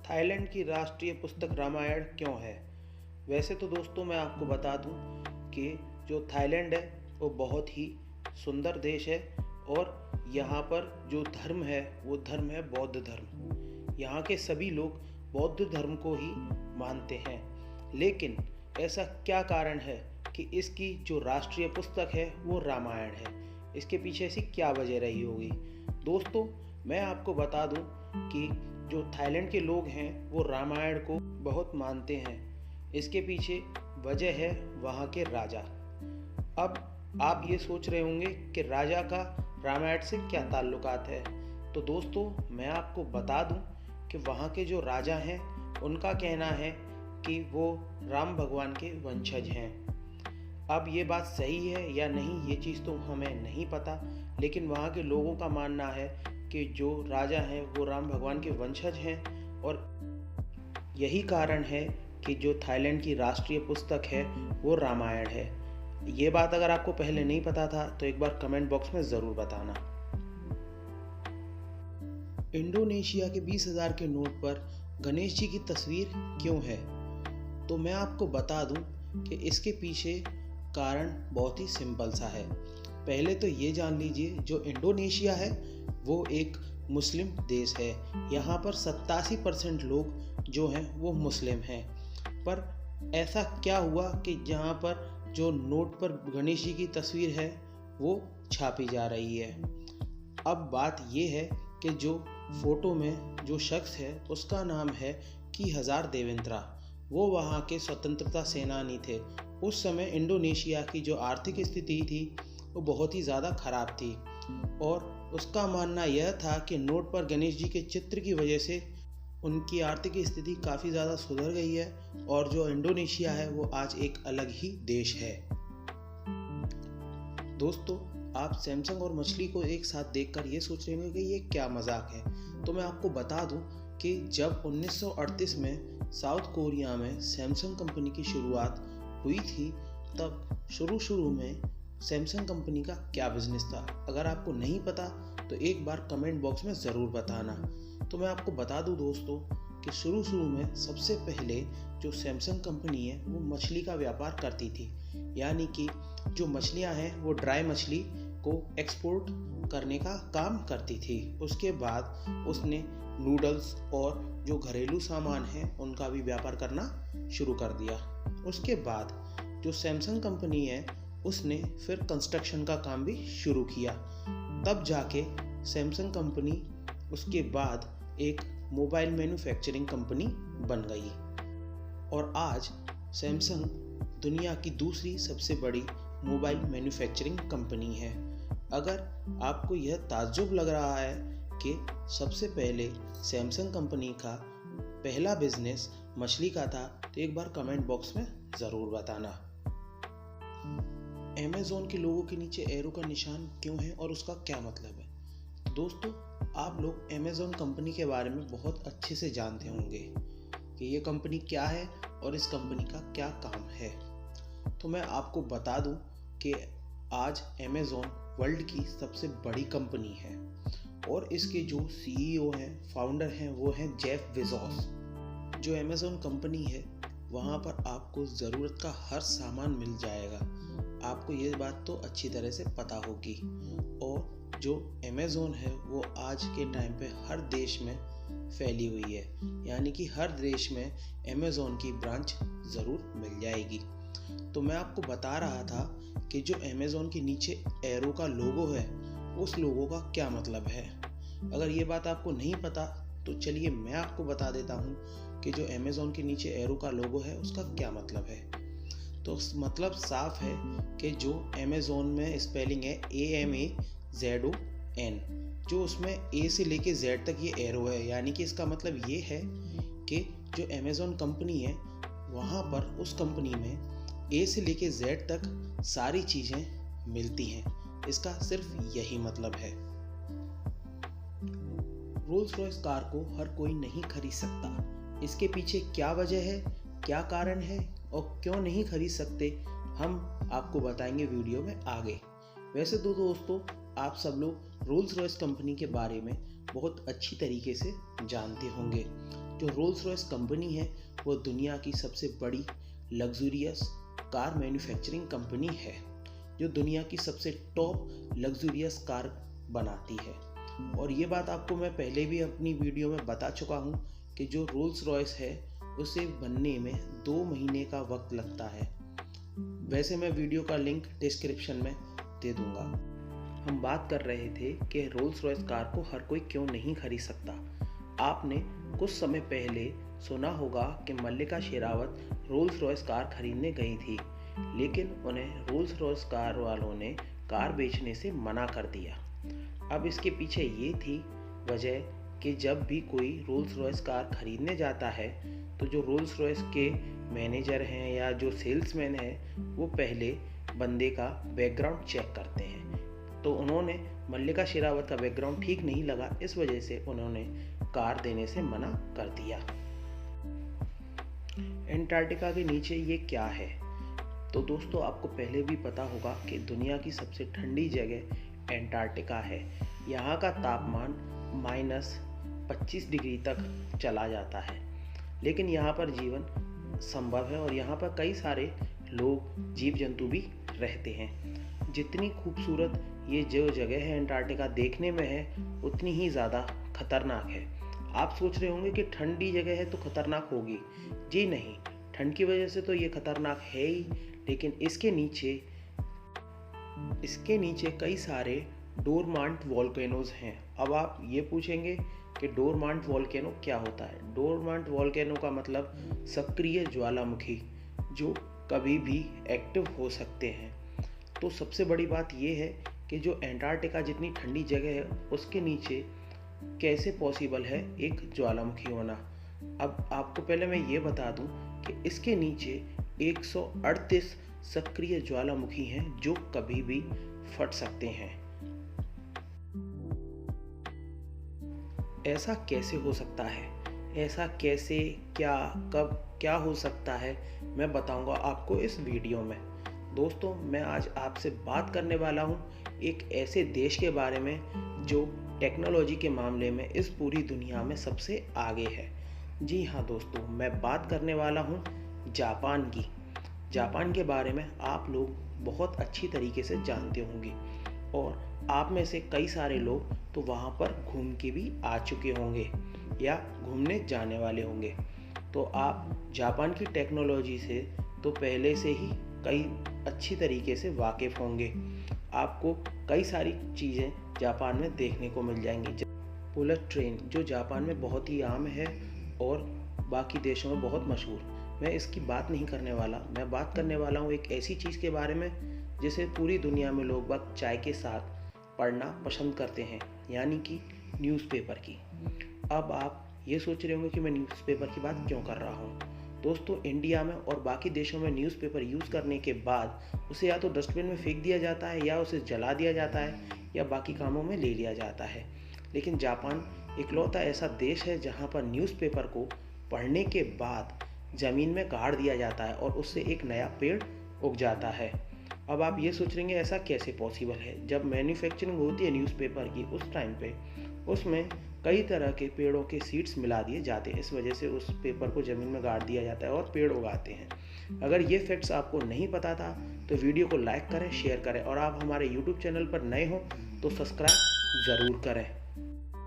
Thailand की राष्ट्रीय पुस्तक रामायण क्यों है? वैसे तो दोस्तों मैं आपको बता दूं कि जो थाईलैंड है वो बहुत ही सुंदर देश है और यहाँ पर जो धर्म है वो धर्म है बौद्ध धर्म। यहाँ के सभी लोग बौद्ध धर्म को ही मानते हैं। लेकिन ऐसा क्या कारण है कि इसकी जो राष्ट्रीय पुस्तक है वो रामायण है? इसके पीछे ऐसी क्या वजह रही होगी? दोस्तों मैं आपको बता दूं कि जो थाईलैंड के लोग हैं वो रामायण को बहुत मानते हैं। इसके पीछे वजह है वहाँ के राजा। अब आप ये सोच रहे होंगे कि राजा का रामायण से क्या ताल्लुकात है। तो दोस्तों मैं आपको बता दूं कि वहाँ के जो राजा हैं उनका कहना है कि वो राम भगवान के वंशज हैं। अब ये बात सही है या नहीं ये चीज़ तो हमें नहीं पता, लेकिन वहाँ के लोगों का मानना है कि जो राजा हैं वो राम भगवान के वंशज हैं और यही कारण है कि जो थाईलैंड की राष्ट्रीय पुस्तक है वो रामायण है। ये बात अगर आपको पहले नहीं पता था तो एक बार कमेंट बॉक्स में ज़रूर बताना। इंडोनेशिया के 20,000 के नोट पर गणेश जी की तस्वीर क्यों है? तो मैं आपको बता दूं कि इसके पीछे कारण बहुत ही सिंपल सा है। पहले तो ये जान लीजिए जो इंडोनेशिया है वो एक मुस्लिम देश है। यहाँ पर 87% लोग जो हैं वो मुस्लिम हैं। पर ऐसा क्या हुआ कि जहाँ पर जो नोट पर गणेश जी की तस्वीर है वो छापी जा रही है। अब बात ये है कि जो फोटो में जो शख्स है उसका नाम है की हजार देवेंद्रा। वो वहाँ के स्वतंत्रता सेनानी थे। उस समय इंडोनेशिया की जो आर्थिक स्थिति थी वो बहुत ही ज़्यादा ख़राब थी और उसका मानना यह था कि नोट पर गणेश जी के चित्र की वजह से उनकी आर्थिक स्थिति काफ़ी ज़्यादा सुधर गई है और जो इंडोनेशिया है वो आज एक अलग ही देश है। दोस्तों आप सैमसंग और मछली को एक साथ देखकर ये सोच रहे होंगे कि ये क्या मजाक है। तो मैं आपको बता दूं कि जब 1938 में साउथ कोरिया में सैमसंग कंपनी की शुरुआत हुई थी तब शुरू में सैमसंग कंपनी का क्या बिजनेस था। अगर आपको नहीं पता तो एक बार कमेंट बॉक्स में ज़रूर बताना। तो मैं आपको बता दूं दोस्तों कि शुरू में सबसे पहले जो सैमसंग कंपनी है वो मछली का व्यापार करती थी। यानी कि जो मछलियां हैं वो ड्राई मछली को एक्सपोर्ट करने का काम करती थी। उसके बाद उसने नूडल्स और जो घरेलू सामान है उनका भी व्यापार करना शुरू कर दिया। उसके बाद जो सैमसंग कंपनी है उसने फिर कंस्ट्रक्शन का काम भी शुरू किया। तब जाके सैमसंग कंपनी उसके बाद एक मोबाइल मैन्युफैक्चरिंग कंपनी बन गई और आज सैमसंग दुनिया की दूसरी सबसे बड़ी मोबाइल मैन्युफैक्चरिंग कंपनी है। अगर आपको यह ताज्जुब लग रहा है कि सबसे पहले सैमसंग कंपनी का पहला बिजनेस मछली का था तो एक बार कमेंट बॉक्स में ज़रूर बताना। अमेज़न के लोगों के नीचे एरो का निशान क्यों है और उसका क्या मतलब है? दोस्तों आप लोग अमेज़न कंपनी के बारे में बहुत अच्छे से जानते होंगे कि ये कंपनी क्या है और इस कंपनी का क्या काम है। तो मैं आपको बता दूं कि आज अमेज़न वर्ल्ड की सबसे बड़ी कंपनी है और इसके जो सीईओ हैं फाउंडर हैं वो हैं जेफ बेजोस। जो अमेज़न कंपनी है वहाँ पर आपको ज़रूरत का हर सामान मिल जाएगा। आपको ये बात तो अच्छी तरह से पता होगी। और जो अमेज़न है वो आज के टाइम पे हर देश में फैली हुई है। यानी कि हर देश में अमेज़न की ब्रांच ज़रूर मिल जाएगी। तो मैं आपको बता रहा था कि जो अमेज़न के नीचे एरो का लोगो है उस लोगो का क्या मतलब है। अगर ये बात आपको नहीं पता तो चलिए मैं आपको बता देता हूँ कि जो अमेज़न के नीचे एरो का लोगो है उसका क्या मतलब है। तो मतलब साफ है कि जो अमेज़न में स्पेलिंग है AMAZON, जो उसमें A से लेके Z तक ये एरो है। यानी कि इसका मतलब ये है कि जो अमेज़न कंपनी है वहाँ पर उस कंपनी में A से लेके Z तक सारी चीज़ें मिलती हैं। इसका सिर्फ यही मतलब है। रोल्स रॉयस कार को हर कोई नहीं खरीद सकता। इसके पीछे क्या वजह है, क्या कारण है और क्यों नहीं खरीद सकते हम आपको बताएंगे वीडियो में आगे। वैसे तो दोस्तों आप सब लोग रोल्स रॉयस कंपनी के बारे में बहुत अच्छी तरीके से जानते होंगे। जो रोल्स रॉयस कंपनी है वो दुनिया की सबसे बड़ी लग्जूरियस कार मैन्युफैक्चरिंग कंपनी है, जो दुनिया की सबसे टॉप लग्जूरियस कार बनाती है। और ये बात आपको मैं पहले भी अपनी वीडियो में बता चुका हूँ कि जो रोल्स रॉयस है उसे बनने में 2 महीने का वक्त लगता है। वैसे मैं वीडियो का लिंक डिस्क्रिप्शन में दे दूंगा। हम बात कर रहे थे कि रोल्स रॉयस कार को हर कोई क्यों नहीं खरीद सकता। आपने कुछ समय पहले सुना होगा कि मल्लिका शेरावत रोल्स रॉयस कार खरीदने गई थी, लेकिन उन्हें रोल्स रॉयस कार वालों ने कार बेचने से मना कर दिया। अब इसके पीछे ये थी वजह कि जब भी कोई रोल्स रॉयस कार खरीदने जाता है तो जो रोल्स रॉयस के मैनेजर हैं या जो सेल्समैन हैं वो पहले बंदे का बैकग्राउंड चेक करते हैं। तो उन्होंने मल्लिका शेरावत का बैकग्राउंड ठीक नहीं लगा, इस वजह से उन्होंने कार देने से मना कर दिया। एंटार्क्टिका के नीचे ये क्या है? तो दोस्तों आपको पहले भी पता होगा कि दुनिया की सबसे ठंडी जगह एंटार्क्टिका है। यहाँ का तापमान -25 डिग्री तक चला जाता है, लेकिन यहाँ पर जीवन संभव है और यहाँ पर कई सारे लोग जीव जंतु भी रहते हैं। जितनी खूबसूरत ये जो जगह है एंटार्क्टिका देखने में है, उतनी ही ज़्यादा खतरनाक है। आप सोच रहे होंगे कि ठंडी जगह है तो खतरनाक होगी। जी नहीं, ठंड की वजह से तो ये खतरनाक है ही, लेकिन इसके नीचे कई सारे डोरमांट वोल्केनोज हैं। अब आप ये पूछेंगे कि डोरमांट वोल्केनो क्या होता है? डोरमांट वोल्केनो का मतलब सक्रिय ज्वालामुखी, जो कभी भी एक्टिव हो सकते हैं। तो सबसे बड़ी बात यह है कि जो एंटार्क्टिका जितनी ठंडी जगह है उसके नीचे कैसे पॉसिबल है एक ज्वालामुखी होना। अब आपको पहले मैं ये बता दूं कि इसके नीचे 138 सक्रिय ज्वालामुखी हैं जो कभी भी फट सकते हैं। ऐसा कैसे हो सकता है? ऐसा कैसे, क्या, कब, क्या हो सकता है, मैं बताऊंगा आपको इस वीडियो में। दोस्तों मैं आज आपसे बात करने वाला हूं एक ऐसे देश के बारे में जो टेक्नोलॉजी के मामले में इस पूरी दुनिया में सबसे आगे है। जी हाँ दोस्तों, मैं बात करने वाला हूँ जापान की। जापान के बारे में आप लोग बहुत अच्छी तरीके से जानते होंगे और आप में से कई सारे लोग तो वहाँ पर घूम के भी आ चुके होंगे या घूमने जाने वाले होंगे। तो आप जापान की टेक्नोलॉजी से तो पहले से ही कई अच्छी तरीके से वाकिफ़ होंगे। आपको कई सारी चीज़ें जापान में देखने को मिल जाएंगी। बुलेट ट्रेन जो जापान में बहुत ही आम है और बाकी देशों में बहुत मशहूर। मैं इसकी बात नहीं करने वाला, मैं बात करने वाला हूँ एक ऐसी चीज़ के बारे में जिसे पूरी दुनिया में लोग बाग चाय के साथ पढ़ना पसंद करते हैं, यानी कि न्यूज़पेपर की। अब आप ये सोच रहे होंगे कि मैं न्यूज़पेपर की बात क्यों कर रहा हूँ। दोस्तों इंडिया में और बाकी देशों में न्यूज़पेपर यूज़ करने के बाद उसे या तो डस्टबिन में फेंक दिया जाता है या उसे जला दिया जाता है या बाकी कामों में ले लिया जाता है। लेकिन जापान इकलौता ऐसा देश है जहाँ पर न्यूज़पेपर को पढ़ने के बाद ज़मीन में गाड़ दिया जाता है और उससे एक नया पेड़ उग जाता है। अब आप ये सोच रहे हैं ऐसा कैसे पॉसिबल है? जब मैन्युफैक्चरिंग होती है न्यूज़पेपर की उस टाइम पे उसमें कई तरह के पेड़ों के सीड्स मिला दिए जाते हैं, इस वजह से उस पेपर को ज़मीन में गाड़ दिया जाता है और पेड़ उगाते हैं। अगर ये फैक्ट्स आपको नहीं पता था तो वीडियो को लाइक करें, शेयर करें और आप हमारे यूट्यूब चैनल पर नए हो तो सब्सक्राइब ज़रूर करें।